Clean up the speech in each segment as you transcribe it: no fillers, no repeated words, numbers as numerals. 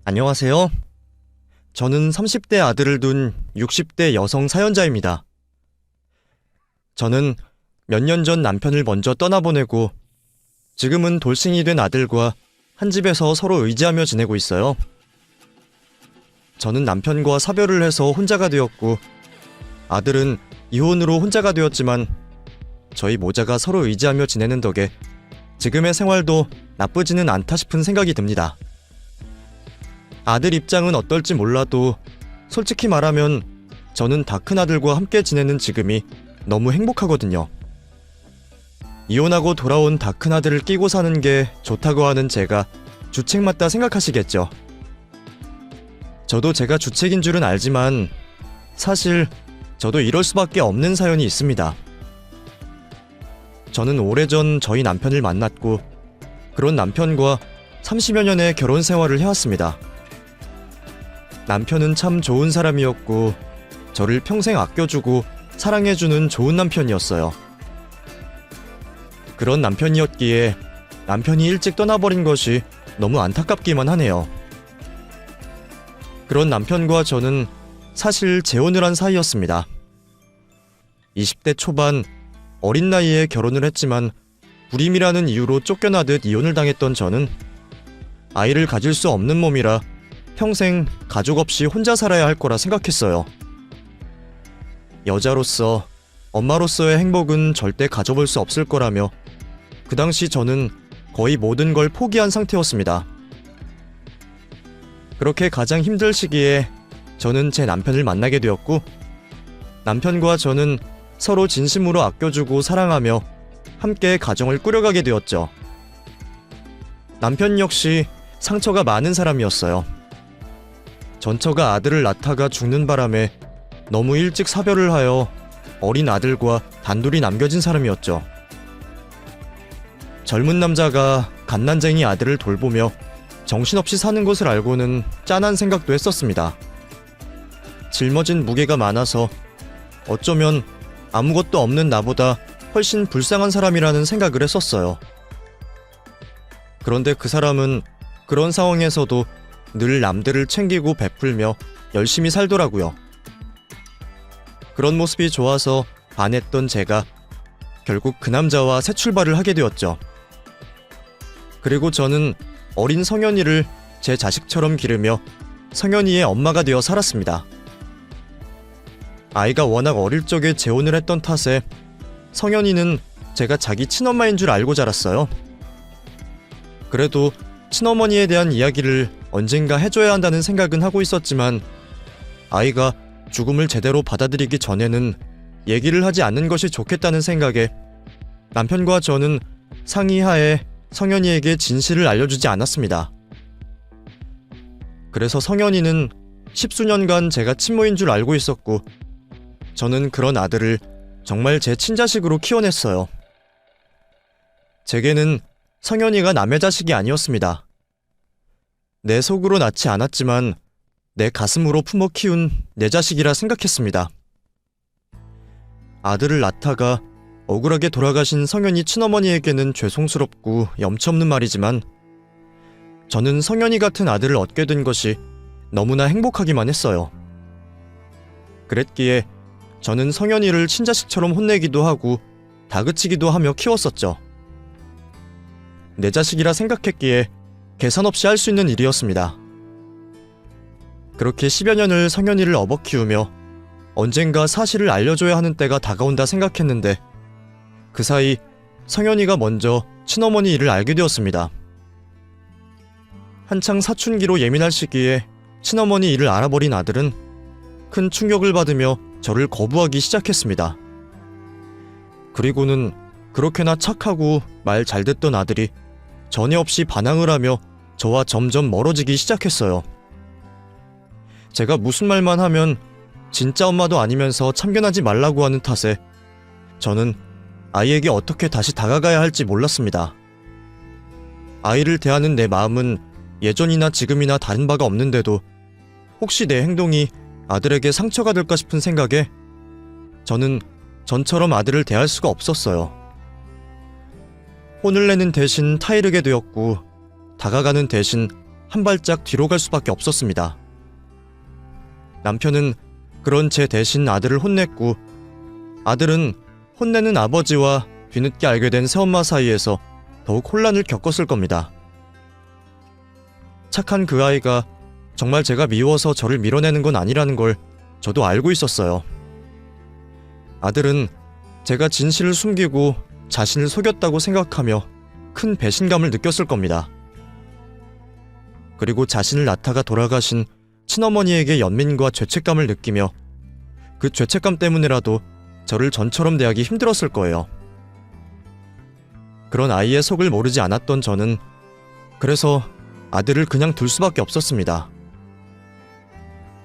안녕하세요. 저는 30대 아들을 둔 60대 여성 사연자입니다. 저는 몇 년 전 남편을 먼저 떠나보내고 지금은 돌싱이 된 아들과 한 집에서 서로 의지하며 지내고 있어요. 저는 남편과 사별을 해서 혼자가 되었고 아들은 이혼으로 혼자가 되었지만 저희 모자가 서로 의지하며 지내는 덕에 지금의 생활도 나쁘지는 않다 싶은 생각이 듭니다. 아들 입장은 어떨지 몰라도 솔직히 말하면 저는 다 큰 아들과 함께 지내는 지금이 너무 행복하거든요. 이혼하고 돌아온 다 큰 아들을 끼고 사는 게 좋다고 하는 제가 주책 맞다 생각하시겠죠. 저도 제가 주책인 줄은 알지만 사실 저도 이럴 수밖에 없는 사연이 있습니다. 저는 오래전 저희 남편을 만났고 그런 남편과 30여 년의 결혼 생활을 해왔습니다. 남편은 참 좋은 사람이었고 저를 평생 아껴주고 사랑해주는 좋은 남편이었어요. 그런 남편이었기에 남편이 일찍 떠나버린 것이 너무 안타깝기만 하네요. 그런 남편과 저는 사실 재혼을 한 사이였습니다. 20대 초반 어린 나이에 결혼을 했지만 불임이라는 이유로 쫓겨나듯 이혼을 당했던 저는 아이를 가질 수 없는 몸이라 평생 가족 없이 혼자 살아야 할 거라 생각했어요. 여자로서, 엄마로서의 행복은 절대 가져볼 수 없을 거라며 그 당시 저는 거의 모든 걸 포기한 상태였습니다. 그렇게 가장 힘들 시기에 저는 제 남편을 만나게 되었고 남편과 저는 서로 진심으로 아껴주고 사랑하며 함께 가정을 꾸려가게 되었죠. 남편 역시 상처가 많은 사람이었어요. 전처가 아들을 낳다가 죽는 바람에 너무 일찍 사별을 하여 어린 아들과 단둘이 남겨진 사람이었죠. 젊은 남자가 갓난쟁이 아들을 돌보며 정신없이 사는 것을 알고는 짠한 생각도 했었습니다. 짊어진 무게가 많아서 어쩌면 아무것도 없는 나보다 훨씬 불쌍한 사람이라는 생각을 했었어요. 그런데 그 사람은 그런 상황에서도 늘 남들을 챙기고 베풀며 열심히 살더라고요. 그런 모습이 좋아서 반했던 제가 결국 그 남자와 새 출발을 하게 되었죠. 그리고 저는 어린 성현이를 제 자식처럼 기르며 성현이의 엄마가 되어 살았습니다. 아이가 워낙 어릴 적에 재혼을 했던 탓에 성현이는 제가 자기 친엄마인 줄 알고 자랐어요. 그래도 친어머니에 대한 이야기를 언젠가 해줘야 한다는 생각은 하고 있었지만 아이가 죽음을 제대로 받아들이기 전에는 얘기를 하지 않는 것이 좋겠다는 생각에 남편과 저는 상의하에 성현이에게 진실을 알려주지 않았습니다. 그래서 성현이는 10수년간 제가 친모인 줄 알고 있었고 저는 그런 아들을 정말 제 친자식으로 키워냈어요. 제게는 성현이가 남의 자식이 아니었습니다. 내 속으로 낳지 않았지만 내 가슴으로 품어 키운 내 자식이라 생각했습니다. 아들을 낳다가 억울하게 돌아가신 성현이 친어머니에게는 죄송스럽고 염치없는 말이지만 저는 성현이 같은 아들을 얻게 된 것이 너무나 행복하기만 했어요. 그랬기에 저는 성현이를 친자식처럼 혼내기도 하고 다그치기도 하며 키웠었죠. 내 자식이라 생각했기에 계산 없이 할 수 있는 일이었습니다. 그렇게 10여 년을 성현이를 업어 키우며 언젠가 사실을 알려줘야 하는 때가 다가온다 생각했는데 그 사이 성현이가 먼저 친어머니 일을 알게 되었습니다. 한창 사춘기로 예민할 시기에 친어머니 일을 알아버린 아들은 큰 충격을 받으며 저를 거부하기 시작했습니다. 그리고는 그렇게나 착하고 말 잘 듣던 아들이 전혀 없이 반항을 하며 저와 점점 멀어지기 시작했어요. 제가 무슨 말만 하면 진짜 엄마도 아니면서 참견하지 말라고 하는 탓에 저는 아이에게 어떻게 다시 다가가야 할지 몰랐습니다. 아이를 대하는 내 마음은 예전이나 지금이나 다른 바가 없는데도 혹시 내 행동이 아들에게 상처가 될까 싶은 생각에 저는 전처럼 아들을 대할 수가 없었어요. 혼을 내는 대신 타이르게 되었고 다가가는 대신 한 발짝 뒤로 갈 수밖에 없었습니다. 남편은 그런 제 대신 아들을 혼냈고, 아들은 혼내는 아버지와 뒤늦게 알게 된 새엄마 사이에서 더욱 혼란을 겪었을 겁니다. 착한 그 아이가 정말 제가 미워서 저를 밀어내는 건 아니라는 걸 저도 알고 있었어요. 아들은 제가 진실을 숨기고 자신을 속였다고 생각하며 큰 배신감을 느꼈을 겁니다. 그리고 자신을 낳다가 돌아가신 친어머니에게 연민과 죄책감을 느끼며 그 죄책감 때문에라도 저를 전처럼 대하기 힘들었을 거예요. 그런 아이의 속을 모르지 않았던 저는 그래서 아들을 그냥 둘 수밖에 없었습니다.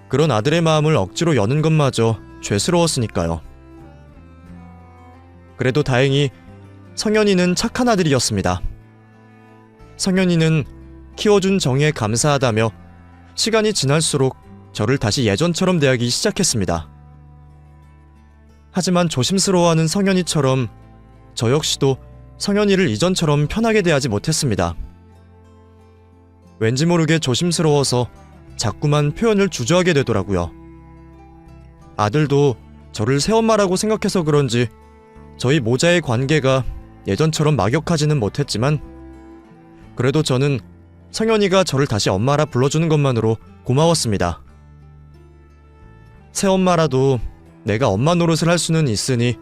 그런 아들의 마음을 억지로 여는 것마저 죄스러웠으니까요. 그래도 다행히 성현이는 착한 아들이었습니다. 성현이는 키워준 정에 감사하다며 시간이 지날수록 저를 다시 예전처럼 대하기 시작했습니다. 하지만 조심스러워하는 성현이처럼 저 역시도 성현이를 이전처럼 편하게 대하지 못했습니다. 왠지 모르게 조심스러워서 자꾸만 표현을 주저하게 되더라고요. 아들도 저를 새엄마라고 생각해서 그런지 저희 모자의 관계가 예전처럼 막역하지는 못했지만 그래도 저는 성현이가 저를 다시 엄마라 불러주는 것만으로 고마웠습니다. 새엄마라도 내가 엄마 노릇을 할 수는 있으니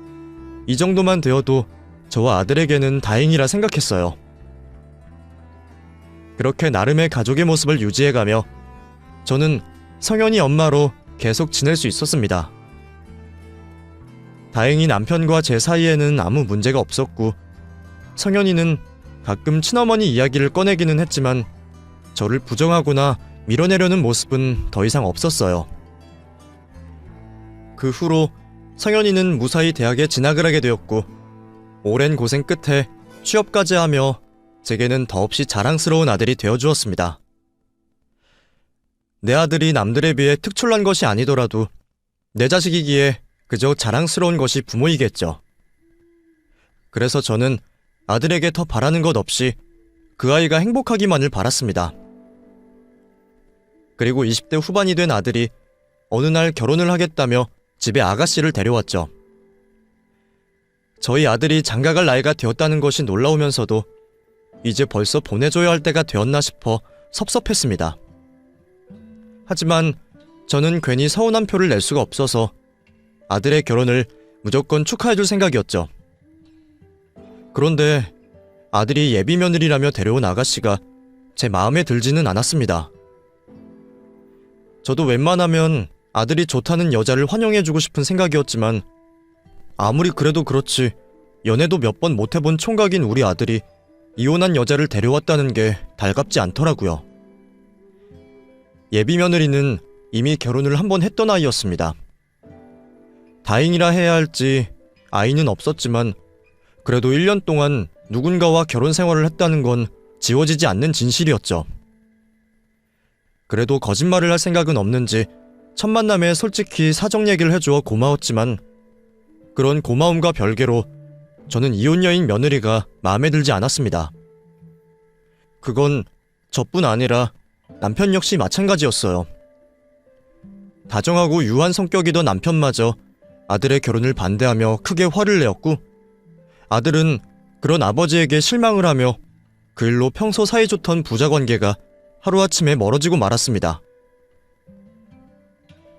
이 정도만 되어도 저와 아들에게는 다행이라 생각했어요. 그렇게 나름의 가족의 모습을 유지해가며 저는 성현이 엄마로 계속 지낼 수 있었습니다. 다행히 남편과 제 사이에는 아무 문제가 없었고 성현이는 가끔 친어머니 이야기를 꺼내기는 했지만 저를 부정하거나 밀어내려는 모습은 더 이상 없었어요. 그 후로 성현이는 무사히 대학에 진학을 하게 되었고 오랜 고생 끝에 취업까지 하며 제게는 더없이 자랑스러운 아들이 되어주었습니다. 내 아들이 남들에 비해 특출난 것이 아니더라도 내 자식이기에 그저 자랑스러운 것이 부모이겠죠. 그래서 저는 아들에게 더 바라는 것 없이 그 아이가 행복하기만을 바랐습니다. 그리고 20대 후반이 된 아들이 어느 날 결혼을 하겠다며 집에 아가씨를 데려왔죠. 저희 아들이 장가갈 나이가 되었다는 것이 놀라우면서도 이제 벌써 보내줘야 할 때가 되었나 싶어 섭섭했습니다. 하지만 저는 괜히 서운한 표를 낼 수가 없어서 아들의 결혼을 무조건 축하해줄 생각이었죠. 그런데 아들이 예비 며느리라며 데려온 아가씨가 제 마음에 들지는 않았습니다. 저도 웬만하면 아들이 좋다는 여자를 환영해주고 싶은 생각이었지만 아무리 그래도 그렇지 연애도 몇 번 못해본 총각인 우리 아들이 이혼한 여자를 데려왔다는 게 달갑지 않더라고요. 예비 며느리는 이미 결혼을 한 번 했던 아이였습니다. 다행이라 해야 할지 아이는 없었지만 그래도 1년 동안 누군가와 결혼 생활을 했다는 건 지워지지 않는 진실이었죠. 그래도 거짓말을 할 생각은 없는지 첫 만남에 솔직히 사정 얘기를 해주어 고마웠지만 그런 고마움과 별개로 저는 이혼 여인 며느리가 마음에 들지 않았습니다. 그건 저뿐 아니라 남편 역시 마찬가지였어요. 다정하고 유한 성격이던 남편마저 아들의 결혼을 반대하며 크게 화를 내었고 아들은 그런 아버지에게 실망을 하며 그 일로 평소 사이좋던 부자관계가 하루아침에 멀어지고 말았습니다.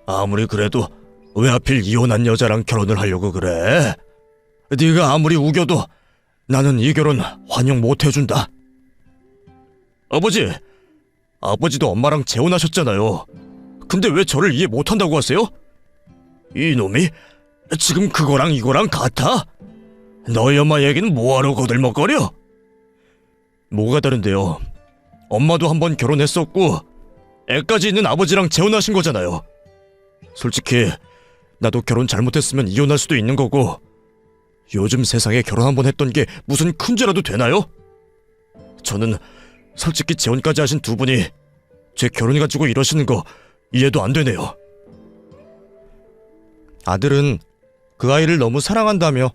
아무리 그래도 왜 하필 이혼한 여자랑 결혼을 하려고 그래? 네가 아무리 우겨도 나는 이 결혼 환영 못 해준다. 아버지도 엄마랑 재혼하셨잖아요. 근데 왜 저를 이해 못한다고 하세요? 이놈이 지금 그거랑 이거랑 같아? 너희 엄마 얘기는 뭐하러 거들먹거려? 뭐가 다른데요? 엄마도 한번 결혼했었고 애까지 있는 아버지랑 재혼하신 거잖아요. 솔직히 나도 결혼 잘못했으면 이혼할 수도 있는 거고 요즘 세상에 결혼 한번 했던 게 무슨 큰 죄라도 되나요? 저는 솔직히 재혼까지 하신 두 분이 제 결혼 가지고 이러시는 거 이해도 안 되네요. 아들은 그 아이를 너무 사랑한다며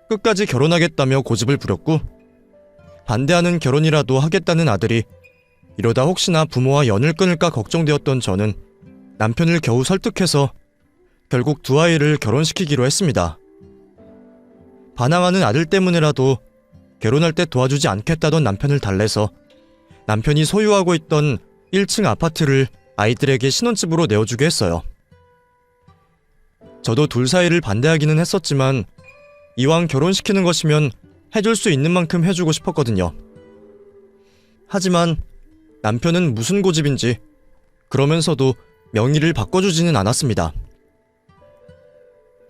끝까지 결혼하겠다며 고집을 부렸고 반대하는 결혼이라도 하겠다는 아들이 이러다 혹시나 부모와 연을 끊을까 걱정되었던 저는 남편을 겨우 설득해서 결국 두 아이를 결혼시키기로 했습니다. 반항하는 아들 때문에라도 결혼할 때 도와주지 않겠다던 남편을 달래서 남편이 소유하고 있던 1층 아파트를 아이들에게 신혼집으로 내어주게 했어요. 저도 둘 사이를 반대하기는 했었지만 이왕 결혼시키는 것이면 해줄 수 있는 만큼 해주고 싶었거든요. 하지만 남편은 무슨 고집인지 그러면서도 명의를 바꿔주지는 않았습니다.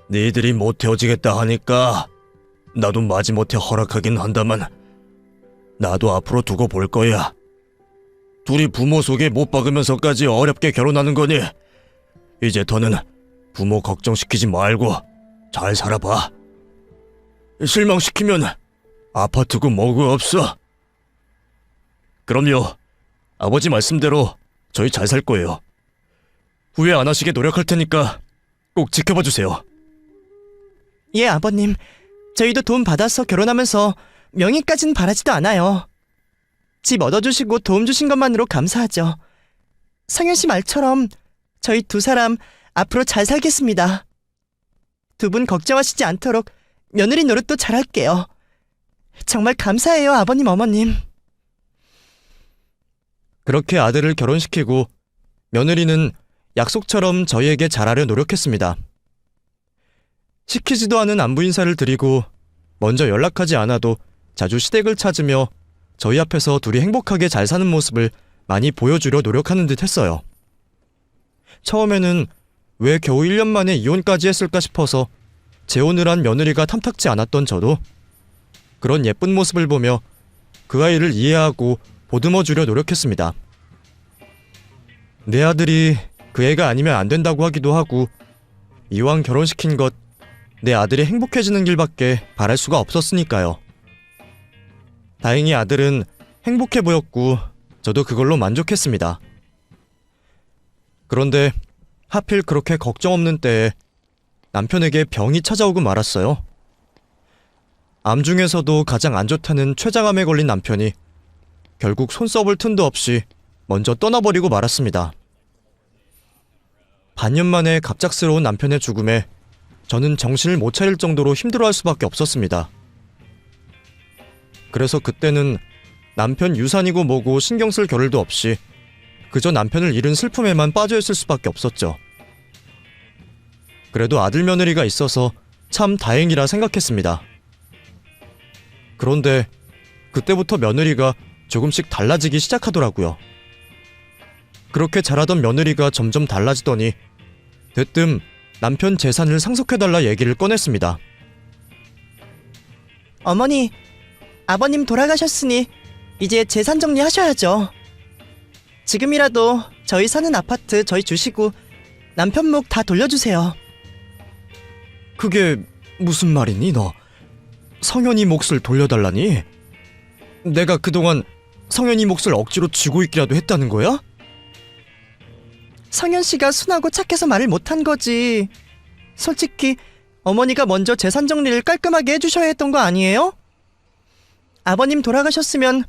니들이 못 헤어지겠다 하니까 나도 마지못해 허락하긴 한다만 나도 앞으로 두고 볼 거야. 둘이 부모 속에 못 박으면서까지 어렵게 결혼하는 거니 이제 더는 부모 걱정시키지 말고 잘 살아봐. 실망시키면 아파트고 뭐고 없어. 그럼요. 아버지 말씀대로 저희 잘 살 거예요. 후회 안 하시게 노력할 테니까 꼭 지켜봐 주세요. 예, 아버님. 저희도 돈 받아서 결혼하면서 명의까진 바라지도 않아요. 집 얻어주시고 도움 주신 것만으로 감사하죠. 성현 씨 말처럼 저희 두 사람 앞으로 잘 살겠습니다. 두 분 걱정하시지 않도록 며느리 노릇도 잘할게요. 정말 감사해요, 아버님, 어머님. 그렇게 아들을 결혼시키고 며느리는 약속처럼 저희에게 잘하려 노력했습니다. 시키지도 않은 안부 인사를 드리고 먼저 연락하지 않아도 자주 시댁을 찾으며 저희 앞에서 둘이 행복하게 잘 사는 모습을 많이 보여주려 노력하는 듯 했어요. 처음에는 왜 겨우 1년 만에 이혼까지 했을까 싶어서 재혼을 한 며느리가 탐탁지 않았던 저도 그런 예쁜 모습을 보며 그 아이를 이해하고 보듬어 주려 노력했습니다. 내 아들이 그 애가 아니면 안 된다고 하기도 하고 이왕 결혼시킨 것 내 아들이 행복해지는 길밖에 바랄 수가 없었으니까요. 다행히 아들은 행복해 보였고 저도 그걸로 만족했습니다. 그런데 하필 그렇게 걱정 없는 때에 남편에게 병이 찾아오고 말았어요. 암 중에서도 가장 안 좋다는 췌장암에 걸린 남편이 결국 손 써볼 틈도 없이 먼저 떠나버리고 말았습니다. 반년 만에 갑작스러운 남편의 죽음에 저는 정신을 못 차릴 정도로 힘들어할 수밖에 없었습니다. 그래서 그때는 남편 유산이고 뭐고 신경 쓸 겨를도 없이 그저 남편을 잃은 슬픔에만 빠져있을 수밖에 없었죠. 그래도 아들 며느리가 있어서 참 다행이라 생각했습니다. 그런데 그때부터 며느리가 조금씩 달라지기 시작하더라고요. 그렇게 자라던 며느리가 점점 달라지더니 대뜸 남편 재산을 상속해달라 얘기를 꺼냈습니다. 어머니, 아버님 돌아가셨으니 이제 재산 정리하셔야죠. 지금이라도 저희 사는 아파트 저희 주시고 남편 목 다 돌려주세요. 그게 무슨 말이니 너? 성현이 몫을 돌려달라니? 내가 그동안 성현이 몫을 억지로 쥐고 있기라도 했다는 거야? 성현 씨가 순하고 착해서 말을 못한 거지. 솔직히 어머니가 먼저 재산 정리를 깔끔하게 해주셔야 했던 거 아니에요? 아버님 돌아가셨으면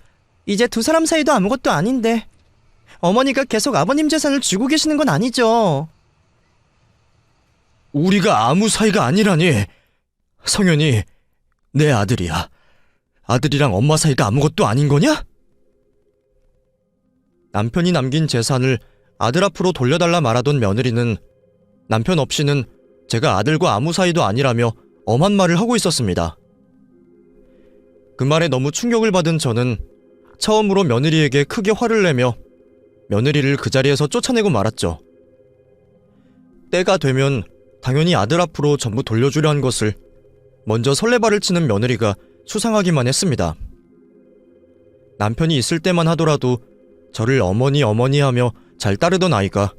이제 두 사람 사이도 아무것도 아닌데 어머니가 계속 아버님 재산을 쥐고 계시는 건 아니죠. 우리가 아무 사이가 아니라니. 성현이 내 아들이야. 아들이랑 엄마 사이가 아무것도 아닌 거냐? 남편이 남긴 재산을 아들 앞으로 돌려달라 말하던 며느리는 남편 없이는 제가 아들과 아무 사이도 아니라며 엄한 말을 하고 있었습니다. 그 말에 너무 충격을 받은 저는 처음으로 며느리에게 크게 화를 내며 며느리를 그 자리에서 쫓아내고 말았죠. 때가 되면 당연히 아들 앞으로 전부 돌려주려 한 것을 먼저 설레발을 치는 며느리가 수상하기만 했습니다. 남편이 있을 때만 하더라도 저를 어머니 어머니 하며 잘 따르던 아이가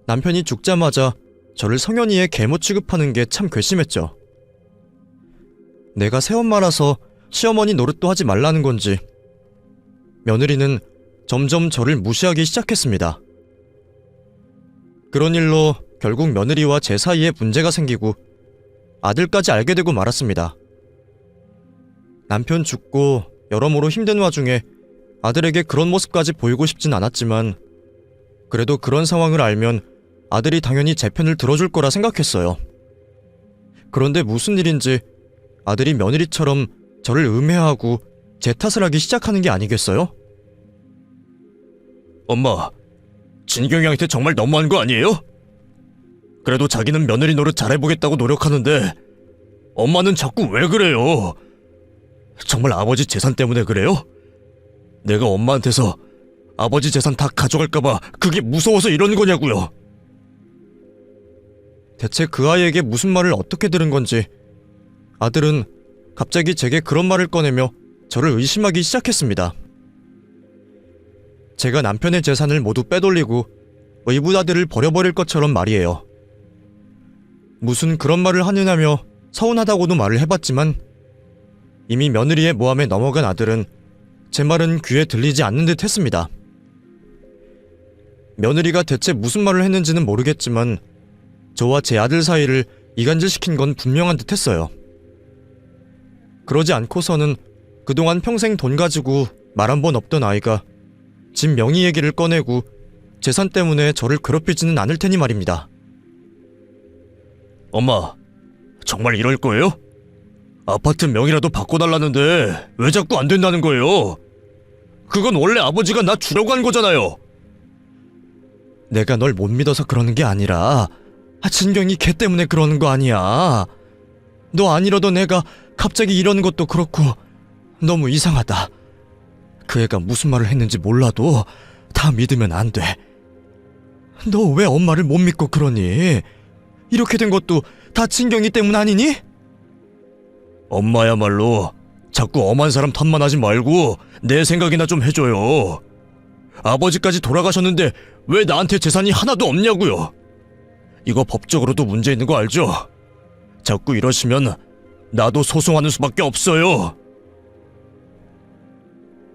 남편이 죽자마자 저를 성현이의 계모 취급하는 게 참 괘씸했죠. 내가 새엄마라서 시어머니 노릇도 하지 말라는 건지 며느리는 점점 저를 무시하기 시작했습니다. 그런 일로 결국 며느리와 제 사이에 문제가 생기고 아들까지 알게 되고 말았습니다. 남편 죽고 여러모로 힘든 와중에 아들에게 그런 모습까지 보이고 싶진 않았지만 그래도 그런 상황을 알면 아들이 당연히 제 편을 들어줄 거라 생각했어요. 그런데 무슨 일인지 아들이 며느리처럼 저를 음해하고 제 탓을 하기 시작하는 게 아니겠어요? 엄마, 진경이 형한테 정말 너무한 거 아니에요? 그래도 자기는 며느리 노릇 잘해보겠다고 노력하는데 엄마는 자꾸 왜 그래요? 정말 아버지 재산 때문에 그래요? 내가 엄마한테서 아버지 재산 다 가져갈까봐 그게 무서워서 이러는 거냐고요. 대체 그 아이에게 무슨 말을 어떻게 들은 건지 아들은 갑자기 제게 그런 말을 꺼내며 저를 의심하기 시작했습니다. 제가 남편의 재산을 모두 빼돌리고 의붓아들을 버려버릴 것처럼 말이에요. 무슨 그런 말을 하느냐며 서운하다고도 말을 해봤지만 이미 며느리의 모함에 넘어간 아들은 제 말은 귀에 들리지 않는 듯 했습니다. 며느리가 대체 무슨 말을 했는지는 모르겠지만 저와 제 아들 사이를 이간질시킨 건 분명한 듯 했어요. 그러지 않고서는 그동안 평생 돈 가지고 말 한 번 없던 아이가 집 명의 얘기를 꺼내고 재산 때문에 저를 괴롭히지는 않을 테니 말입니다. 엄마, 정말 이럴 거예요? 아파트 명의라도 바꿔달라는데 왜 자꾸 안 된다는 거예요? 그건 원래 아버지가 나 주려고 한 거잖아요. 내가 널 못 믿어서 그러는 게 아니라 진경이 걔 때문에 그러는 거 아니야. 너 안 이러던 애가 갑자기 이러는 것도 그렇고 너무 이상하다. 그 애가 무슨 말을 했는지 몰라도 다 믿으면 안 돼. 너 왜 엄마를 못 믿고 그러니? 이렇게 된 것도 다 진경이 때문 아니니? 엄마야말로 자꾸 엄한 사람 탓만 하지 말고 내 생각이나 좀 해줘요. 아버지까지 돌아가셨는데 왜 나한테 재산이 하나도 없냐고요. 이거 법적으로도 문제 있는 거 알죠? 자꾸 이러시면 나도 소송하는 수밖에 없어요.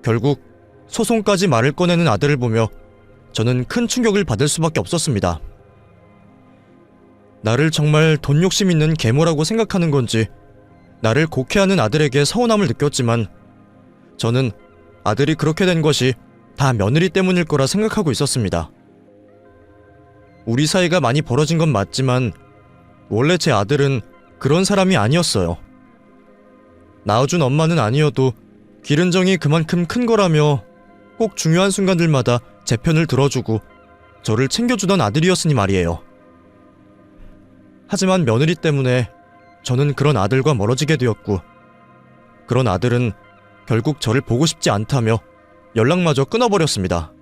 결국 소송까지 말을 꺼내는 아들을 보며 저는 큰 충격을 받을 수밖에 없었습니다. 나를 정말 돈 욕심 있는 계모라고 생각하는 건지 나를 곡해하는 아들에게 서운함을 느꼈지만 저는 아들이 그렇게 된 것이 다 며느리 때문일 거라 생각하고 있었습니다. 우리 사이가 많이 벌어진 건 맞지만 원래 제 아들은 그런 사람이 아니었어요. 낳아준 엄마는 아니어도 기른정이 그만큼 큰 거라며 꼭 중요한 순간들마다 제 편을 들어주고 저를 챙겨주던 아들이었으니 말이에요. 하지만 며느리 때문에 저는 그런 아들과 멀어지게 되었고 그런 아들은 결국 저를 보고 싶지 않다며 연락마저 끊어버렸습니다.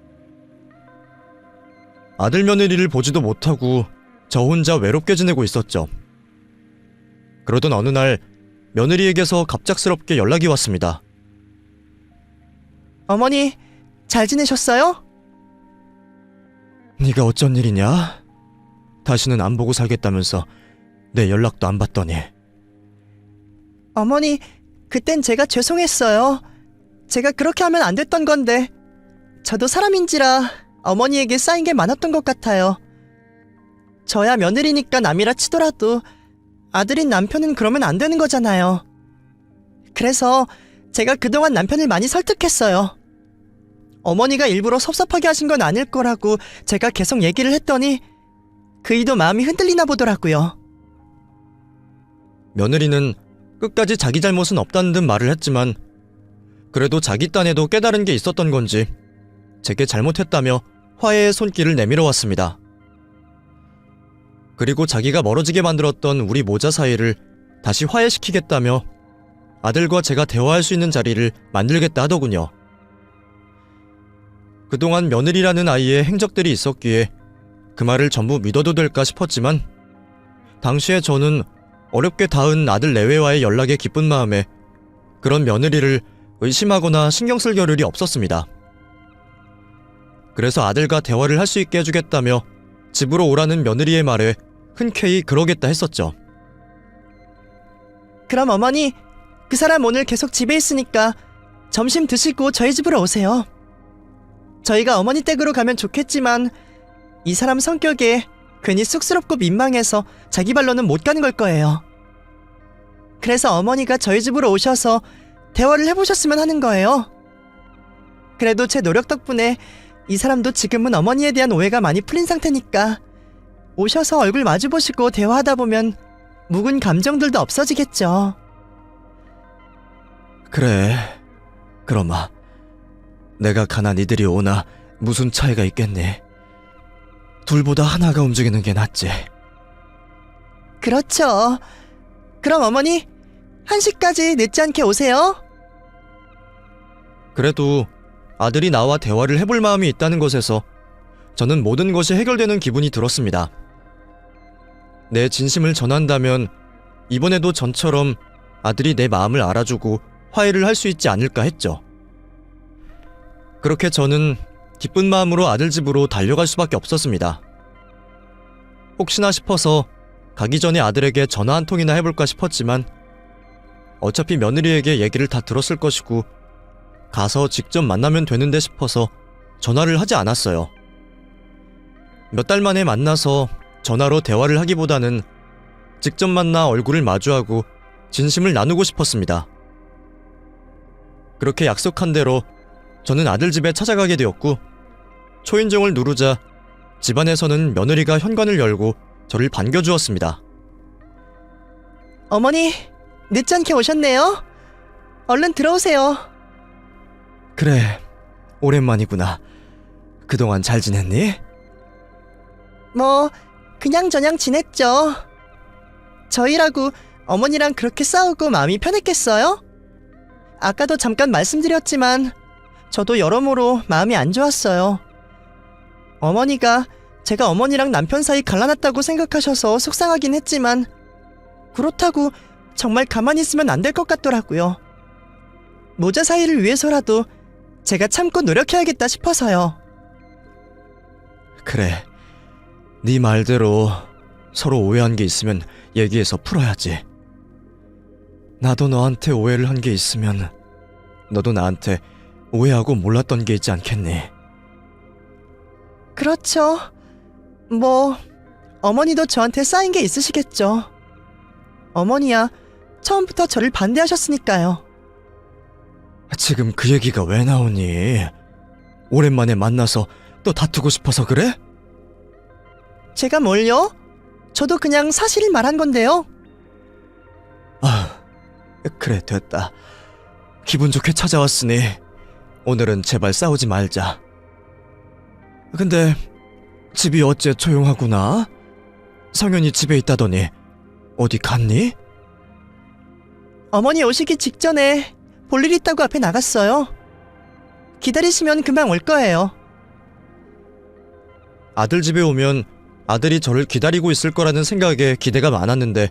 아들 며느리를 보지도 못하고 저 혼자 외롭게 지내고 있었죠. 그러던 어느 날 며느리에게서 갑작스럽게 연락이 왔습니다. 어머니, 잘 지내셨어요? 네가 어쩐 일이냐? 다시는 안 보고 살겠다면서 내 연락도 안 받더니. 어머니, 그땐 제가 죄송했어요. 제가 그렇게 하면 안 됐던 건데 저도 사람인지라 어머니에게 쌓인 게 많았던 것 같아요. 저야 며느리니까 남이라 치더라도 아들인 남편은 그러면 안 되는 거잖아요. 그래서 제가 그동안 남편을 많이 설득했어요. 어머니가 일부러 섭섭하게 하신 건 아닐 거라고 제가 계속 얘기를 했더니 그이도 마음이 흔들리나 보더라고요. 며느리는 끝까지 자기 잘못은 없다는 듯 말을 했지만 그래도 자기 딴에도 깨달은 게 있었던 건지 제게 잘못했다며 화해의 손길을 내밀어 왔습니다. 그리고 자기가 멀어지게 만들었던 우리 모자 사이를 다시 화해시키겠다며 아들과 제가 대화할 수 있는 자리를 만들겠다 하더군요. 그동안 며느리라는 아이의 행적들이 있었기에 그 말을 전부 믿어도 될까 싶었지만 당시에 저는 어렵게 닿은 아들 내외와의 연락에 기쁜 마음에 그런 며느리를 의심하거나 신경 쓸 겨를이 없었습니다. 그래서 아들과 대화를 할 수 있게 해주겠다며 집으로 오라는 며느리의 말에 흔쾌히 그러겠다 했었죠. 그럼 어머니, 그 사람 오늘 계속 집에 있으니까 점심 드시고 저희 집으로 오세요. 저희가 어머니 댁으로 가면 좋겠지만 이 사람 성격에 괜히 쑥스럽고 민망해서 자기 발로는 못 가는 걸 거예요. 그래서 어머니가 저희 집으로 오셔서 대화를 해보셨으면 하는 거예요. 그래도 제 노력 덕분에 이 사람도 지금은 어머니에 대한 오해가 많이 풀린 상태니까 오셔서 얼굴 마주보시고 대화하다 보면 묵은 감정들도 없어지겠죠. 그래, 그럼아. 내가 가난 이들이 오나 무슨 차이가 있겠니? 둘보다 하나가 움직이는 게 낫지. 그렇죠. 그럼 어머니, 1시까지 늦지 않게 오세요. 그래도 아들이 나와 대화를 해볼 마음이 있다는 것에서 저는 모든 것이 해결되는 기분이 들었습니다. 내 진심을 전한다면 이번에도 전처럼 아들이 내 마음을 알아주고 화해를 할 수 있지 않을까 했죠. 그렇게 저는 기쁜 마음으로 아들 집으로 달려갈 수밖에 없었습니다. 혹시나 싶어서 가기 전에 아들에게 전화 한 통이나 해볼까 싶었지만 어차피 며느리에게 얘기를 다 들었을 것이고 가서 직접 만나면 되는데 싶어서 전화를 하지 않았어요. 몇 달 만에 만나서 전화로 대화를 하기보다는 직접 만나 얼굴을 마주하고 진심을 나누고 싶었습니다. 그렇게 약속한 대로 저는 아들 집에 찾아가게 되었고 초인종을 누르자 집안에서는 며느리가 현관을 열고 저를 반겨주었습니다. 어머니, 늦지 않게 오셨네요. 얼른 들어오세요. 그래, 오랜만이구나. 그동안 잘 지냈니? 뭐 그냥저냥 지냈죠. 저희라고 어머니랑 그렇게 싸우고 마음이 편했겠어요? 아까도 잠깐 말씀드렸지만 저도 여러모로 마음이 안 좋았어요. 어머니가 제가 어머니랑 남편 사이 갈라놨다고 생각하셔서 속상하긴 했지만 그렇다고 정말 가만히 있으면 안 될 것 같더라고요. 모자 사이를 위해서라도 제가 참고 노력해야겠다 싶어서요. 그래, 네 말대로 서로 오해한 게 있으면 얘기해서 풀어야지. 나도 너한테 오해를 한 게 있으면 너도 나한테 오해하고 몰랐던 게 있지 않겠니? 그렇죠. 뭐 어머니도 저한테 쌓인 게 있으시겠죠. 어머니야 처음부터 저를 반대하셨으니까요. 지금 그 얘기가 왜 나오니? 오랜만에 만나서 또 다투고 싶어서 그래? 제가 뭘요? 저도 그냥 사실을 말한 건데요. 아, 그래 됐다. 기분 좋게 찾아왔으니 오늘은 제발 싸우지 말자. 근데 집이 어째 조용하구나? 성현이 집에 있다더니 어디 갔니? 어머니 오시기 직전에 볼일 있다고 앞에 나갔어요. 기다리시면 금방 올 거예요. 아들 집에 오면 아들이 저를 기다리고 있을 거라는 생각에 기대가 많았는데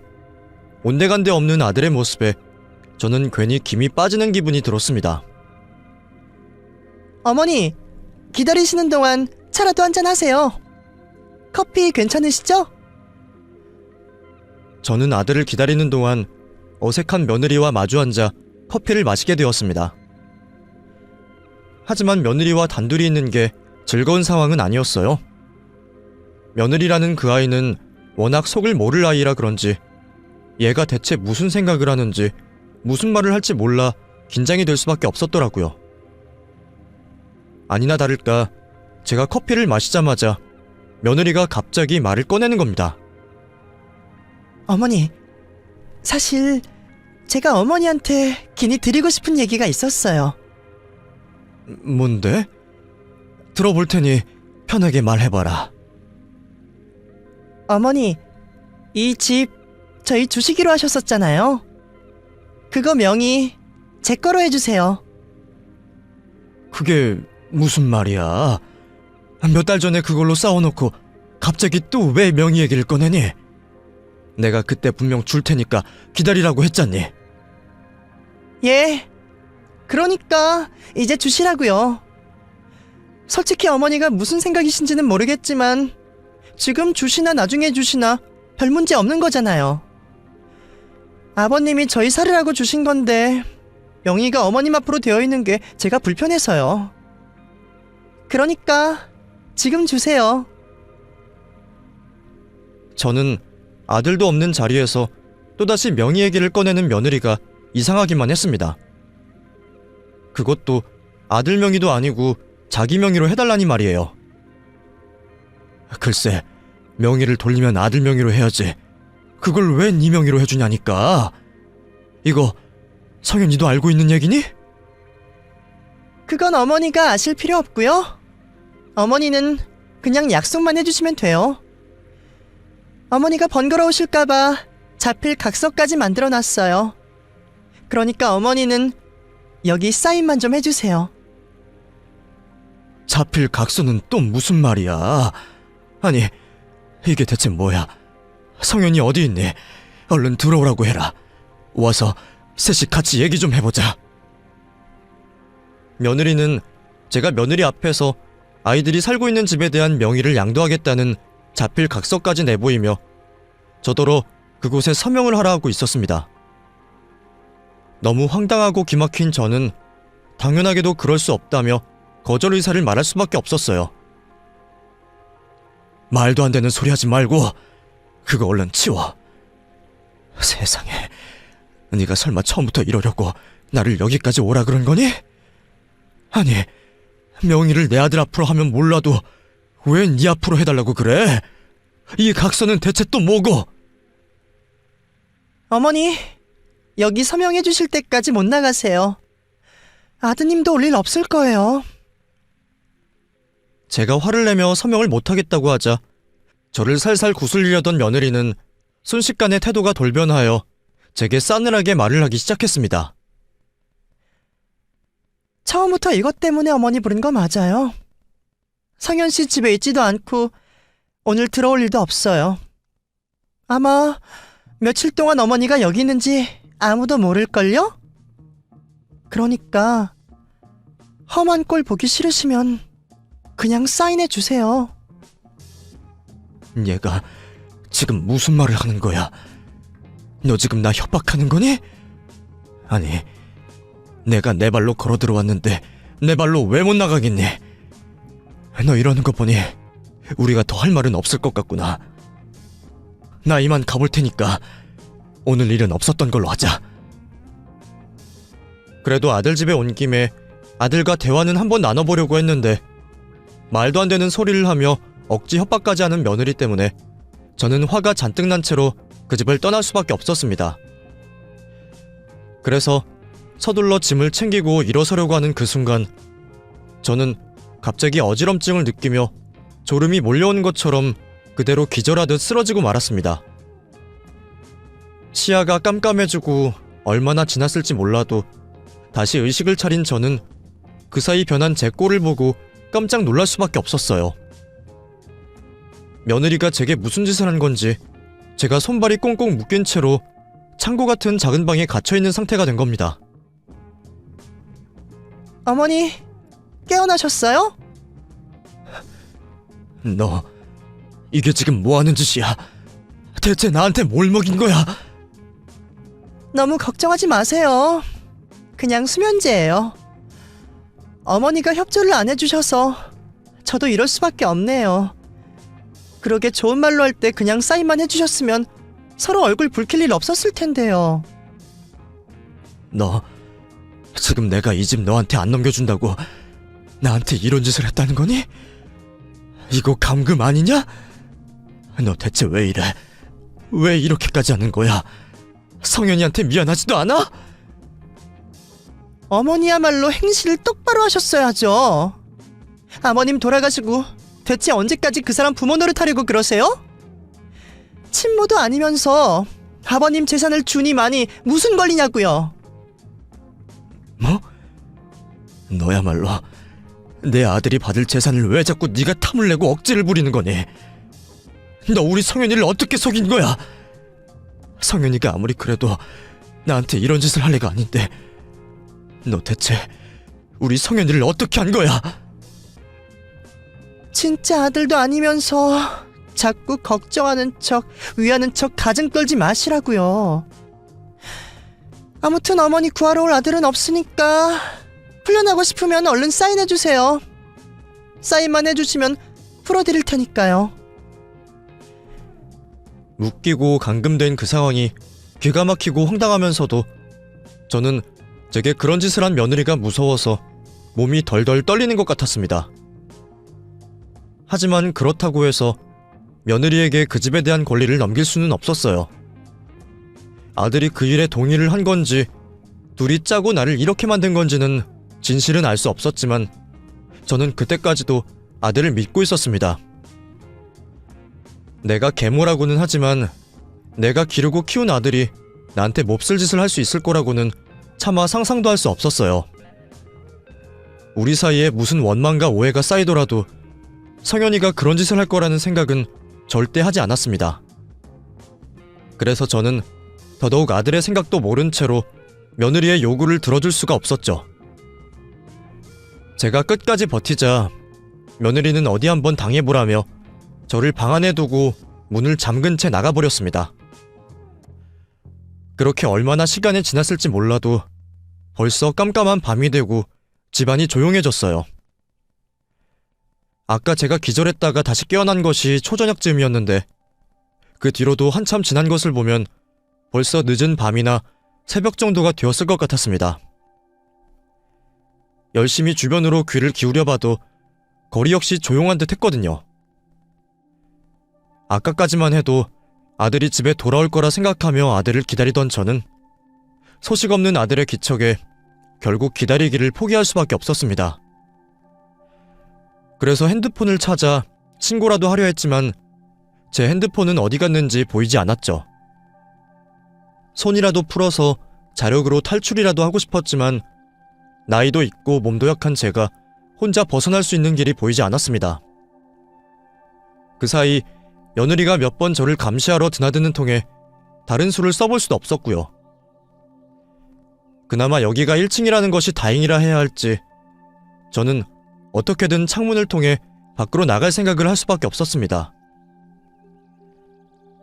온데간데 없는 아들의 모습에 저는 괜히 김이 빠지는 기분이 들었습니다. 어머니, 기다리시는 동안 차라도 한잔 하세요. 커피 괜찮으시죠? 저는 아들을 기다리는 동안 어색한 며느리와 마주 앉아 커피를 마시게 되었습니다. 하지만 며느리와 단둘이 있는 게 즐거운 상황은 아니었어요. 며느리라는 그 아이는 워낙 속을 모를 아이라 그런지 얘가 대체 무슨 생각을 하는지 무슨 말을 할지 몰라 긴장이 될 수밖에 없었더라고요. 아니나 다를까 제가 커피를 마시자마자 며느리가 갑자기 말을 꺼내는 겁니다. 어머니, 사실 제가 어머니한테 괜히 드리고 싶은 얘기가 있었어요. 뭔데? 들어볼 테니 편하게 말해봐라. 어머니, 이 집 저희 주시기로 하셨었잖아요. 그거 명의 제 거로 해주세요. 그게 무슨 말이야? 몇 달 전에 그걸로 싸워놓고 갑자기 또 왜 명의 얘기를 꺼내니? 내가 그때 분명 줄 테니까 기다리라고 했잖니. 예, 그러니까 이제 주시라고요. 솔직히 어머니가 무슨 생각이신지는 모르겠지만 지금 주시나 나중에 주시나 별 문제 없는 거잖아요. 아버님이 저희 살으라고 주신 건데 명의가 어머님 앞으로 되어 있는 게 제가 불편해서요. 그러니까 지금 주세요. 저는 아들도 없는 자리에서 또다시 명의 얘기를 꺼내는 며느리가 이상하기만 했습니다. 그것도 아들 명의도 아니고 자기 명의로 해달라니 말이에요. 글쎄, 명의를 돌리면 아들 명의로 해야지. 그걸 왜 네 명의로 해주냐니까. 이거 성현이도 알고 있는 얘기니? 그건 어머니가 아실 필요 없고요. 어머니는 그냥 약속만 해주시면 돼요. 어머니가 번거로우실까봐 자필 각서까지 만들어놨어요. 그러니까 어머니는 여기 사인만 좀 해주세요. 자필 각서는 또 무슨 말이야? 아니, 이게 대체 뭐야? 성현이 어디 있니? 얼른 들어오라고 해라. 와서 셋이 같이 얘기 좀 해보자. 며느리는 제가 며느리 앞에서 아이들이 살고 있는 집에 대한 명의를 양도하겠다는 자필 각서까지 내보이며 저더러 그곳에 서명을 하라 하고 있었습니다. 너무 황당하고 기막힌 저는 당연하게도 그럴 수 없다며 거절 의사를 말할 수밖에 없었어요. 말도 안 되는 소리 하지 말고 그거 얼른 치워. 세상에, 네가 설마 처음부터 이러려고 나를 여기까지 오라 그런 거니? 아니, 명의를 내 아들 앞으로 하면 몰라도 왜 네 앞으로 해달라고 그래? 이 각서는 대체 또 뭐고? 어머니, 여기 서명해 주실 때까지 못 나가세요. 아드님도 올 일 없을 거예요. 제가 화를 내며 서명을 못하겠다고 하자 저를 살살 구슬리려던 며느리는 순식간에 태도가 돌변하여 제게 싸늘하게 말을 하기 시작했습니다. 처음부터 이것 때문에 어머니 부른 거 맞아요. 성현 씨 집에 있지도 않고 오늘 들어올 일도 없어요. 아마 며칠 동안 어머니가 여기 있는지 아무도 모를걸요? 그러니까 험한 꼴 보기 싫으시면 그냥 사인해 주세요. 얘가 지금 무슨 말을 하는 거야? 너 지금 나 협박하는 거니? 아니, 내가 내 발로 걸어 들어왔는데 내 발로 왜 못 나가겠니? 너 이러는 거 보니 우리가 더 할 말은 없을 것 같구나. 나 이만 가볼 테니까 오늘 일은 없었던 걸로 하자. 그래도 아들 집에 온 김에 아들과 대화는 한번 나눠보려고 했는데 말도 안 되는 소리를 하며 억지 협박까지 하는 며느리 때문에 저는 화가 잔뜩 난 채로 그 집을 떠날 수밖에 없었습니다. 그래서 서둘러 짐을 챙기고 일어서려고 하는 그 순간 저는 갑자기 어지럼증을 느끼며 졸음이 몰려오는 것처럼 그대로 기절하듯 쓰러지고 말았습니다. 시야가 깜깜해지고 얼마나 지났을지 몰라도 다시 의식을 차린 저는 그 사이 변한 제 꼴을 보고 깜짝 놀랄 수밖에 없었어요. 며느리가 제게 무슨 짓을 한 건지 제가 손발이 꽁꽁 묶인 채로 창고 같은 작은 방에 갇혀있는 상태가 된 겁니다. 어머니, 깨어나셨어요? 너 이게 지금 뭐하는 짓이야? 대체 나한테 뭘 먹인 거야? 너무 걱정하지 마세요. 그냥 수면제예요. 어머니가 협조를 안 해주셔서 저도 이럴 수밖에 없네요. 그러게 좋은 말로 할 때 그냥 사인만 해주셨으면 서로 얼굴 붉힐 일 없었을 텐데요. 너 지금 내가 이 집 너한테 안 넘겨준다고 나한테 이런 짓을 했다는 거니? 이거 감금 아니냐? 너 대체 왜 이래? 왜 이렇게까지 하는 거야? 성현이한테 미안하지도 않아? 어머니야말로 행실을 똑바로 하셨어야죠. 아버님 돌아가시고 대체 언제까지 그 사람 부모 노릇하려고 그러세요? 친모도 아니면서 아버님 재산을 주니 마니 무슨 권리냐고요. 뭐? 너야말로 내 아들이 받을 재산을 왜 자꾸 네가 탐을 내고 억지를 부리는 거니? 너 우리 성현이를 어떻게 속인 거야? 성현이가 아무리 그래도 나한테 이런 짓을 할 애가 아닌데 너 대체 우리 성현이를 어떻게 한 거야? 진짜 아들도 아니면서 자꾸 걱정하는 척, 위하는 척 가증 떨지 마시라고요. 아무튼 어머니 구하러 올 아들은 없으니까 풀려나고 싶으면 얼른 사인해주세요. 사인만 해주시면 풀어드릴 테니까요. 웃기고 감금된 그 상황이 기가 막히고 황당하면서도 저는 제게 그런 짓을 한 며느리가 무서워서 몸이 덜덜 떨리는 것 같았습니다. 하지만 그렇다고 해서 며느리에게 그 집에 대한 권리를 넘길 수는 없었어요. 아들이 그 일에 동의를 한 건지 둘이 짜고 나를 이렇게 만든 건지는 진실은 알 수 없었지만 저는 그때까지도 아들을 믿고 있었습니다. 내가 계모라고는 하지만 내가 기르고 키운 아들이 나한테 몹쓸 짓을 할 수 있을 거라고는 차마 상상도 할 수 없었어요. 우리 사이에 무슨 원망과 오해가 쌓이더라도 성현이가 그런 짓을 할 거라는 생각은 절대 하지 않았습니다. 그래서 저는 더더욱 아들의 생각도 모른 채로 며느리의 요구를 들어줄 수가 없었죠. 제가 끝까지 버티자 며느리는 어디 한번 당해보라며 저를 방 안에 두고 문을 잠근 채 나가버렸습니다. 그렇게 얼마나 시간이 지났을지 몰라도 벌써 깜깜한 밤이 되고 집안이 조용해졌어요. 아까 제가 기절했다가 다시 깨어난 것이 초저녁쯤이었는데 그 뒤로도 한참 지난 것을 보면 벌써 늦은 밤이나 새벽 정도가 되었을 것 같았습니다. 열심히 주변으로 귀를 기울여봐도 거리 역시 조용한 듯 했거든요. 아까까지만 해도 아들이 집에 돌아올 거라 생각하며 아들을 기다리던 저는 소식 없는 아들의 기척에 결국 기다리기를 포기할 수밖에 없었습니다. 그래서 핸드폰을 찾아 신고라도 하려 했지만 제 핸드폰은 어디 갔는지 보이지 않았죠. 손이라도 풀어서 자력으로 탈출이라도 하고 싶었지만 나이도 있고 몸도 약한 제가 혼자 벗어날 수 있는 길이 보이지 않았습니다. 그 사이 며느리가 몇 번 저를 감시하러 드나드는 통에 다른 수를 써볼 수도 없었고요. 그나마 여기가 1층이라는 것이 다행이라 해야 할지 저는 어떻게든 창문을 통해 밖으로 나갈 생각을 할 수밖에 없었습니다.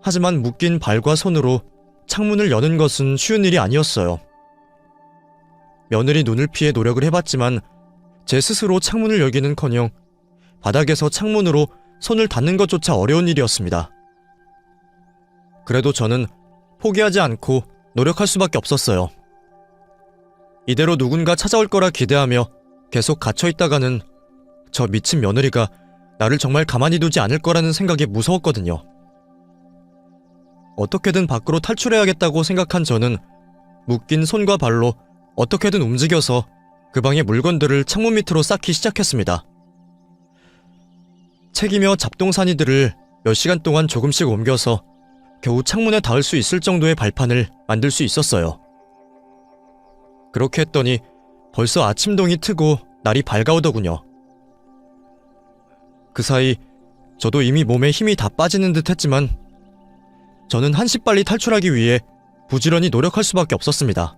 하지만 묶인 발과 손으로 창문을 여는 것은 쉬운 일이 아니었어요. 며느리 눈을 피해 노력을 해봤지만 제 스스로 창문을 열기는커녕 바닥에서 창문으로 손을 닿는 것조차 어려운 일이었습니다. 그래도 저는 포기하지 않고 노력할 수밖에 없었어요. 이대로 누군가 찾아올 거라 기대하며 계속 갇혀있다가는 저 미친 며느리가 나를 정말 가만히 두지 않을 거라는 생각이 무서웠거든요. 어떻게든 밖으로 탈출해야겠다고 생각한 저는 묶인 손과 발로 어떻게든 움직여서 그 방의 물건들을 창문 밑으로 쌓기 시작했습니다. 책이며 잡동사니들을 몇 시간 동안 조금씩 옮겨서 겨우 창문에 닿을 수 있을 정도의 발판을 만들 수 있었어요. 그렇게 했더니 벌써 아침동이 트고 날이 밝아오더군요. 그 사이 저도 이미 몸에 힘이 다 빠지는 듯 했지만 저는 한시빨리 탈출하기 위해 부지런히 노력할 수밖에 없었습니다.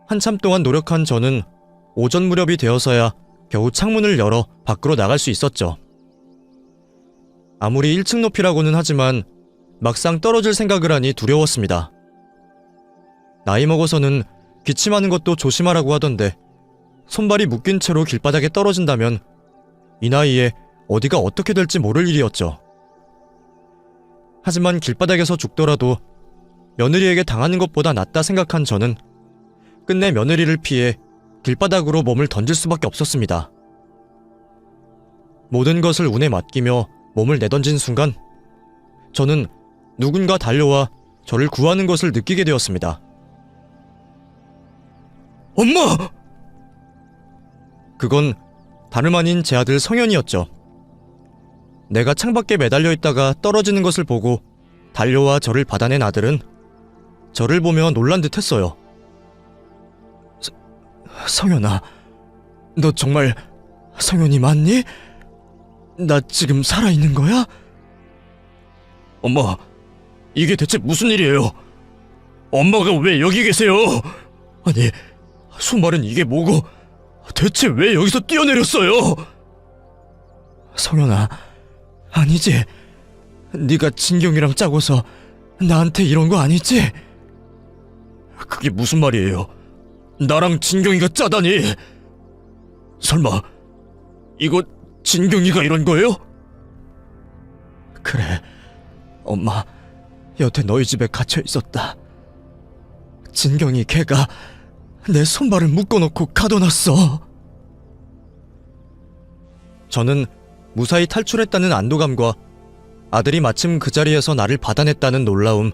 한참 동안 노력한 저는 오전 무렵이 되어서야 겨우 창문을 열어 밖으로 나갈 수 있었죠. 아무리 1층 높이라고는 하지만 막상 떨어질 생각을 하니 두려웠습니다. 나이 먹어서는 기침하는 것도 조심하라고 하던데 손발이 묶인 채로 길바닥에 떨어진다면 이 나이에 어디가 어떻게 될지 모를 일이었죠. 하지만 길바닥에서 죽더라도 며느리에게 당하는 것보다 낫다 생각한 저는 끝내 며느리를 피해 길바닥으로 몸을 던질 수밖에 없었습니다. 모든 것을 운에 맡기며 몸을 내던진 순간 저는 누군가 달려와 저를 구하는 것을 느끼게 되었습니다. 엄마! 그건 다름 아닌 제 아들 성현이었죠. 내가 창밖에 매달려 있다가 떨어지는 것을 보고 달려와 저를 받아낸 아들은 저를 보며 놀란 듯 했어요. 성현아, 너 정말 성현이 맞니? 나 지금 살아있는 거야? 엄마, 이게 대체 무슨 일이에요? 엄마가 왜 여기 계세요? 아니, 수말은 이게 뭐고 대체 왜 여기서 뛰어내렸어요? 성현아, 아니지. 네가 진경이랑 짜고서 나한테 이런 거 아니지? 그게 무슨 말이에요? 나랑 진경이가 짜다니? 설마 이거 진경이가 이런 거예요? 그래, 엄마 여태 너희 집에 갇혀 있었다. 진경이 걔가 내 손발을 묶어놓고 가둬놨어. 저는 무사히 탈출했다는 안도감과 아들이 마침 그 자리에서 나를 받아냈다는 놀라움,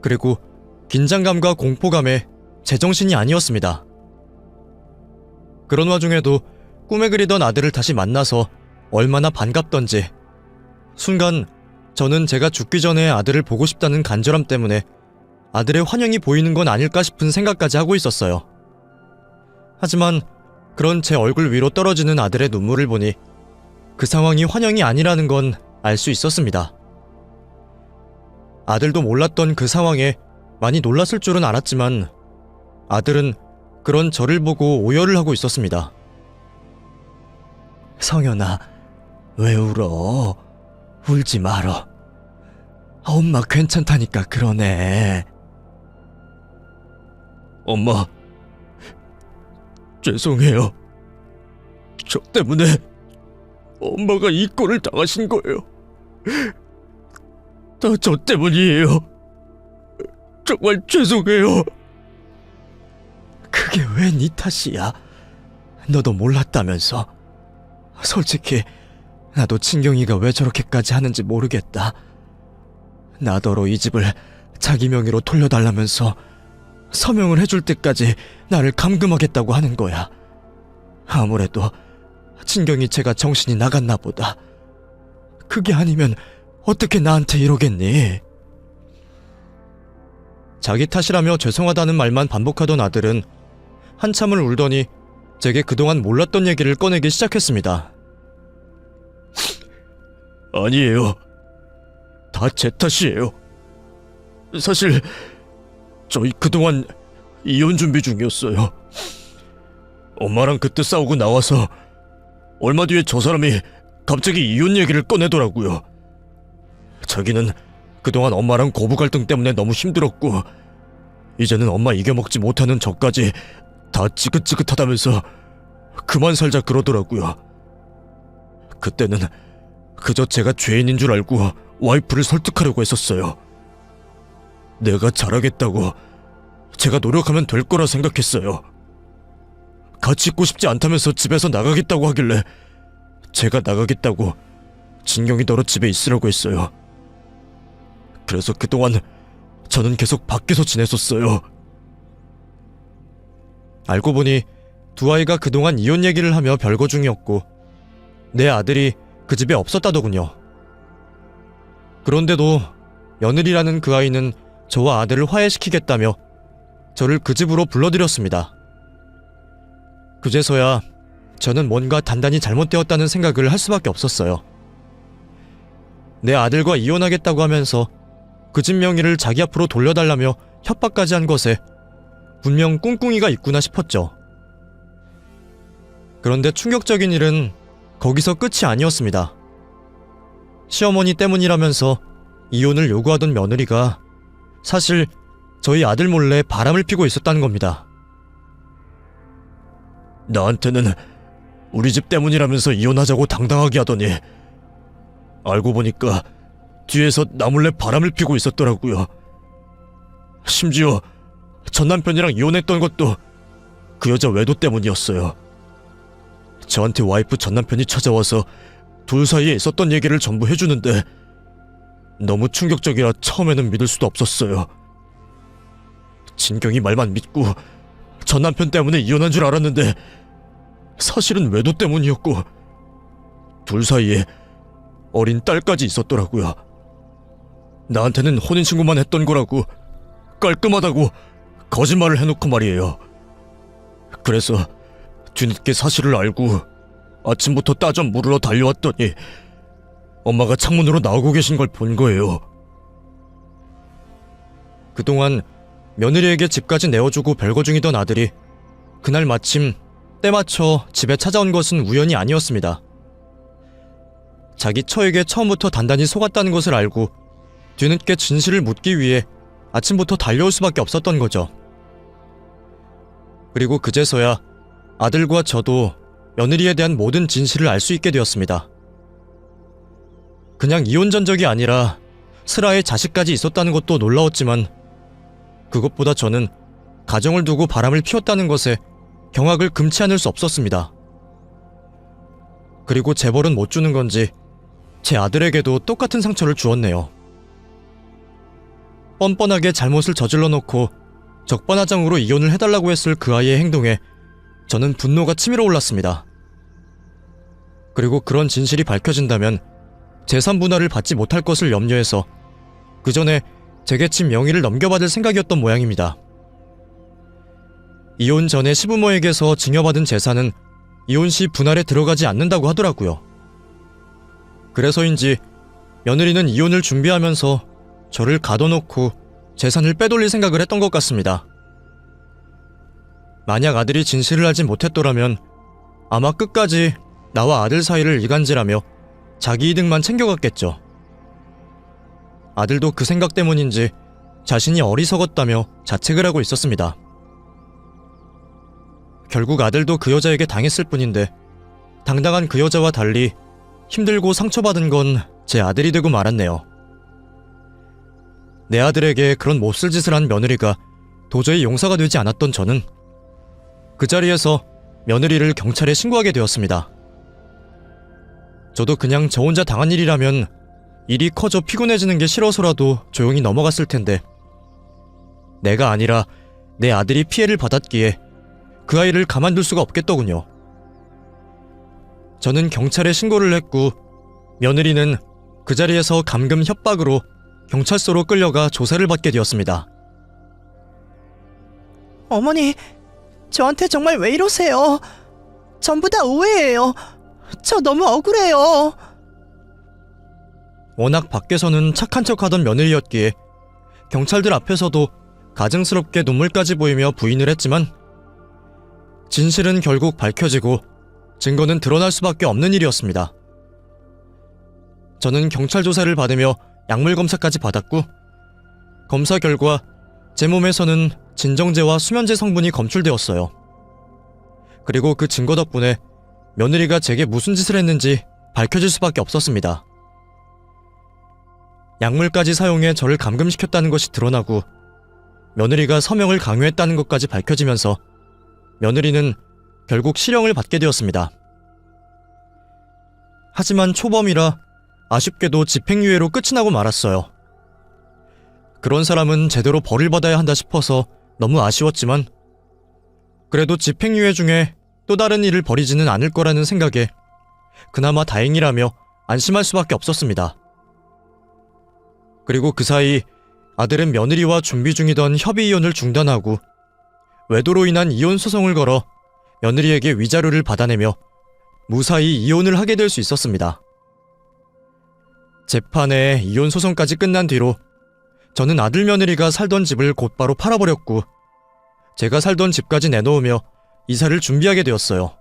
그리고 긴장감과 공포감에 제정신이 아니었습니다. 그런 와중에도 꿈에 그리던 아들을 다시 만나서 얼마나 반갑던지, 순간 저는 제가 죽기 전에 아들을 보고 싶다는 간절함 때문에 아들의 환영이 보이는 건 아닐까 싶은 생각까지 하고 있었어요. 하지만 그런 제 얼굴 위로 떨어지는 아들의 눈물을 보니 그 상황이 환영이 아니라는 건 알 수 있었습니다. 아들도 몰랐던 그 상황에 많이 놀랐을 줄은 알았지만 아들은 그런 저를 보고 오열을 하고 있었습니다. 성현아, 왜 울어? 울지 말어. 엄마 괜찮다니까 그러네. 엄마, 죄송해요. 저 때문에 엄마가 이 꼴을 당하신 거예요. 다 저 때문이에요. 정말 죄송해요. 그게 왜 네 탓이야? 너도 몰랐다면서. 솔직히 나도 친경이가 왜 저렇게까지 하는지 모르겠다. 나더러 이 집을 자기 명의로 돌려달라면서 서명을 해줄 때까지 나를 감금하겠다고 하는 거야. 아무래도 친경이 제가 정신이 나갔나 보다. 그게 아니면 어떻게 나한테 이러겠니? 자기 탓이라며 죄송하다는 말만 반복하던 아들은 한참을 울더니 제게 그동안 몰랐던 얘기를 꺼내기 시작했습니다. 아니에요. 다 제 탓이에요. 사실 저희 그동안 이혼 준비 중이었어요. 엄마랑 그때 싸우고 나와서 얼마 뒤에 저 사람이 갑자기 이혼 얘기를 꺼내더라고요. 자기는 그동안 엄마랑 고부 갈등 때문에 너무 힘들었고 이제는 엄마 이겨먹지 못하는 저까지 다 지긋지긋하다면서 그만 살자 그러더라고요. 그때는 그저 제가 죄인인 줄 알고 와이프를 설득하려고 했었어요. 내가 잘하겠다고, 제가 노력하면 될 거라 생각했어요. 같이 있고 싶지 않다면서 집에서 나가겠다고 하길래 제가 나가겠다고 진경이더러 집에 있으라고 했어요. 그래서 그동안 저는 계속 밖에서 지냈었어요. 알고 보니 두 아이가 그동안 이혼 얘기를 하며 별거 중이었고 내 아들이 그 집에 없었다더군요. 그런데도 며느리라는 그 아이는 저와 아들을 화해시키겠다며 저를 그 집으로 불러들였습니다. 그제서야 저는 뭔가 단단히 잘못되었다는 생각을 할 수밖에 없었어요. 내 아들과 이혼하겠다고 하면서 그 집 명의를 자기 앞으로 돌려달라며 협박까지 한 것에 분명 꿍꿍이가 있구나 싶었죠. 그런데 충격적인 일은 거기서 끝이 아니었습니다. 시어머니 때문이라면서 이혼을 요구하던 며느리가 사실 저희 아들 몰래 바람을 피고 있었다는 겁니다. 나한테는 우리 집 때문이라면서 이혼하자고 당당하게 하더니 알고 보니까 뒤에서 나 몰래 바람을 피고 있었더라고요. 심지어 전 남편이랑 이혼했던 것도 그 여자 외도 때문이었어요. 저한테 와이프 전 남편이 찾아와서 둘 사이에 있었던 얘기를 전부 해주는데 너무 충격적이라 처음에는 믿을 수도 없었어요. 진경이 말만 믿고 전 남편 때문에 이혼한 줄 알았는데 사실은 외도 때문이었고 둘 사이에 어린 딸까지 있었더라고요. 나한테는 혼인신고만 했던 거라고 깔끔하다고 거짓말을 해놓고 말이에요. 그래서 뒤늦게 사실을 알고 아침부터 따져 물으러 달려왔더니 엄마가 창문으로 나오고 계신 걸 본 거예요. 그동안 며느리에게 집까지 내어주고 별거 중이던 아들이 그날 마침 때맞춰 집에 찾아온 것은 우연이 아니었습니다. 자기 처에게 처음부터 단단히 속았다는 것을 알고 뒤늦게 진실을 묻기 위해 아침부터 달려올 수밖에 없었던 거죠. 그리고 그제서야 아들과 저도 며느리에 대한 모든 진실을 알 수 있게 되었습니다. 그냥 이혼 전적이 아니라 슬아의 자식까지 있었다는 것도 놀라웠지만 그것보다 저는 가정을 두고 바람을 피웠다는 것에 경악을 금치 않을 수 없었습니다. 그리고 재벌은 못 주는 건지 제 아들에게도 똑같은 상처를 주었네요. 뻔뻔하게 잘못을 저질러 놓고 적반하장으로 이혼을 해달라고 했을 그 아이의 행동에 저는 분노가 치밀어 올랐습니다. 그리고 그런 진실이 밝혀진다면 재산 분할을 받지 못할 것을 염려해서 그 전에 제게 친 명의를 넘겨받을 생각이었던 모양입니다. 이혼 전에 시부모에게서 증여받은 재산은 이혼 시 분할에 들어가지 않는다고 하더라고요. 그래서인지 며느리는 이혼을 준비하면서 저를 가둬놓고 재산을 빼돌릴 생각을 했던 것 같습니다. 만약 아들이 진실을 알지 못했더라면 아마 끝까지 나와 아들 사이를 이간질하며 자기 이득만 챙겨갔겠죠. 아들도 그 생각 때문인지 자신이 어리석었다며 자책을 하고 있었습니다. 결국 아들도 그 여자에게 당했을 뿐인데 당당한 그 여자와 달리 힘들고 상처받은 건 제 아들이 되고 말았네요. 내 아들에게 그런 몹쓸 짓을 한 며느리가 도저히 용서가 되지 않았던 저는 그 자리에서 며느리를 경찰에 신고하게 되었습니다. 저도 그냥 저 혼자 당한 일이라면 일이 커져 피곤해지는 게 싫어서라도 조용히 넘어갔을 텐데 내가 아니라 내 아들이 피해를 받았기에 그 아이를 가만둘 수가 없겠더군요. 저는 경찰에 신고를 했고 며느리는 그 자리에서 감금 협박으로 경찰서로 끌려가 조사를 받게 되었습니다. 어머니, 저한테 정말 왜 이러세요? 전부 다 오해예요. 저 너무 억울해요. 워낙 밖에서는 착한 척하던 며느리였기에 경찰들 앞에서도 가증스럽게 눈물까지 보이며 부인을 했지만 진실은 결국 밝혀지고 증거는 드러날 수밖에 없는 일이었습니다. 저는 경찰 조사를 받으며 약물 검사까지 받았고 검사 결과 제 몸에서는 진정제와 수면제 성분이 검출되었어요. 그리고 그 증거 덕분에 며느리가 제게 무슨 짓을 했는지 밝혀질 수밖에 없었습니다. 약물까지 사용해 저를 감금시켰다는 것이 드러나고 며느리가 서명을 강요했다는 것까지 밝혀지면서 며느리는 결국 실형을 받게 되었습니다. 하지만 초범이라 아쉽게도 집행유예로 끝이 나고 말았어요. 그런 사람은 제대로 벌을 받아야 한다 싶어서 너무 아쉬웠지만 그래도 집행유예 중에 또 다른 일을 벌이지는 않을 거라는 생각에 그나마 다행이라며 안심할 수밖에 없었습니다. 그리고 그 사이 아들은 며느리와 준비 중이던 협의 이혼을 중단하고 외도로 인한 이혼 소송을 걸어 며느리에게 위자료를 받아내며 무사히 이혼을 하게 될 수 있었습니다. 재판에 이혼 소송까지 끝난 뒤로 저는 아들 며느리가 살던 집을 곧바로 팔아버렸고 제가 살던 집까지 내놓으며 이사를 준비하게 되었어요.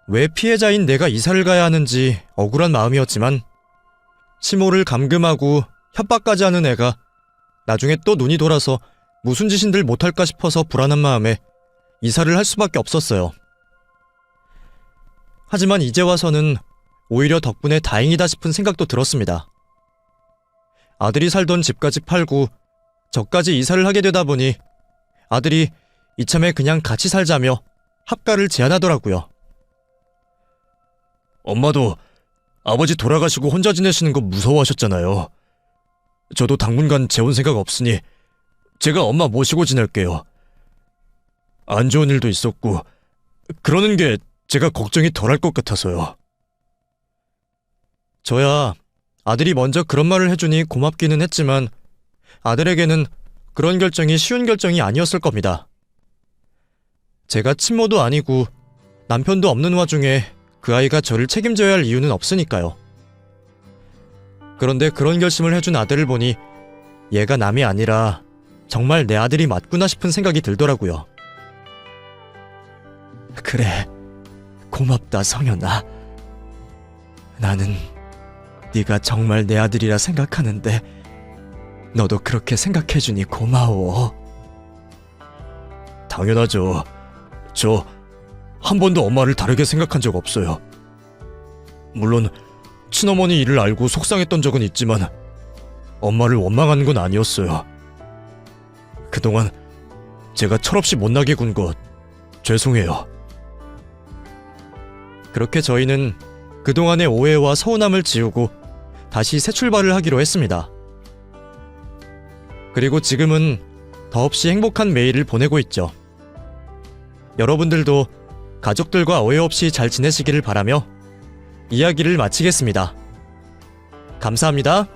왜 피해자인 내가 이사를 가야 하는지 억울한 마음이었지만 시모를 감금하고 협박까지 하는 애가 나중에 또 눈이 돌아서 무슨 짓인들 못할까 싶어서 불안한 마음에 이사를 할 수밖에 없었어요. 하지만 이제 와서는 오히려 덕분에 다행이다 싶은 생각도 들었습니다. 아들이 살던 집까지 팔고 저까지 이사를 하게 되다 보니 아들이 이참에 그냥 같이 살자며 합가를 제안하더라고요. 엄마도 아버지 돌아가시고 혼자 지내시는 거 무서워하셨잖아요. 저도 당분간 재혼 생각 없으니 제가 엄마 모시고 지낼게요. 안 좋은 일도 있었고 그러는 게 제가 걱정이 덜할 것 같아서요. 저야 아들이 먼저 그런 말을 해주니 고맙기는 했지만 아들에게는 그런 결정이 쉬운 결정이 아니었을 겁니다. 제가 친모도 아니고 남편도 없는 와중에 그 아이가 저를 책임져야 할 이유는 없으니까요. 그런데 그런 결심을 해준 아들을 보니 얘가 남이 아니라 정말 내 아들이 맞구나 싶은 생각이 들더라고요. 그래, 고맙다 성현아. 나는 네가 정말 내 아들이라 생각하는데 너도 그렇게 생각해주니 고마워. 당연하죠. 저 한 번도 엄마를 다르게 생각한 적 없어요. 물론 친어머니 일을 알고 속상했던 적은 있지만 엄마를 원망하는 건 아니었어요. 그동안 제가 철없이 못나게 군 것 죄송해요. 그렇게 저희는 그동안의 오해와 서운함을 지우고 다시 새 출발을 하기로 했습니다. 그리고 지금은 더없이 행복한 매일을 보내고 있죠. 여러분들도 가족들과 오해 없이 잘 지내시기를 바라며 이야기를 마치겠습니다. 감사합니다.